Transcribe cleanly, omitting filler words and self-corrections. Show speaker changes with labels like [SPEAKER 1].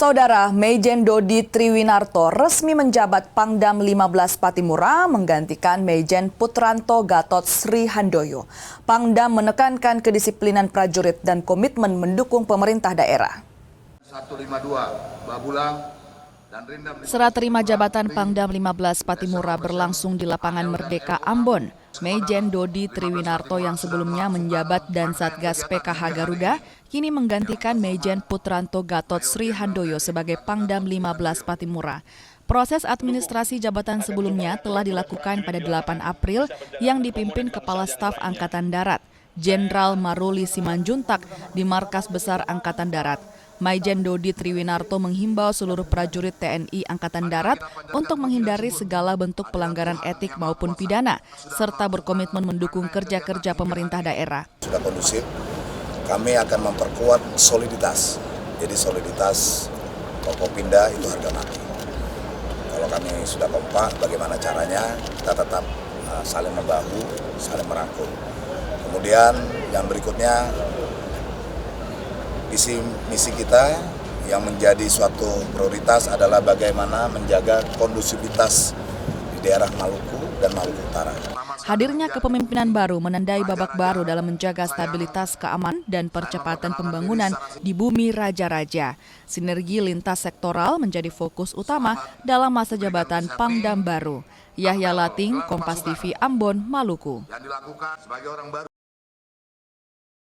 [SPEAKER 1] Saudara, Maijen Dodi Triwinarto resmi menjabat Pangdam 15 Patimura menggantikan Maijen Putranto Gatot Sri Handoyo. Pangdam menekankan kedisiplinan prajurit dan komitmen mendukung pemerintah daerah.
[SPEAKER 2] 152 Babulang dan Rindam.
[SPEAKER 1] Serah terima jabatan Pangdam 15 Patimura berlangsung di lapangan Merdeka Ambon. Maijen Dodi Triwinarto yang sebelumnya menjabat dan Satgas PKH Garuda kini menggantikan Maijen Putranto Gatot Sri Handoyo sebagai Pangdam 15 Patimura. Proses administrasi jabatan sebelumnya telah dilakukan pada 8 April yang dipimpin Kepala Staf Angkatan Darat, Jenderal Maruli Simanjuntak di Markas Besar Angkatan Darat. Maijen Dodi Triwinarto menghimbau seluruh prajurit TNI Angkatan Darat untuk menghindari segala bentuk pelanggaran etik maupun pidana, serta berkomitmen mendukung kerja-kerja pemerintah daerah.
[SPEAKER 2] Sudah kondusif, kami akan memperkuat soliditas. Jadi soliditas Forkopimda itu harga mati. Kalau kami sudah kompak, bagaimana caranya kita tetap saling membahu, saling merangkul. Kemudian yang berikutnya, visi misi kita yang menjadi suatu prioritas adalah bagaimana menjaga kondusivitas di daerah Maluku dan Maluku Utara.
[SPEAKER 1] Hadirnya kepemimpinan baru menandai babak baru dalam menjaga stabilitas keamanan dan percepatan pembangunan di bumi raja-raja. Sinergi lintas sektoral menjadi fokus utama dalam masa jabatan Pangdam baru. Yahya Lating, Kompas TV Ambon, Maluku.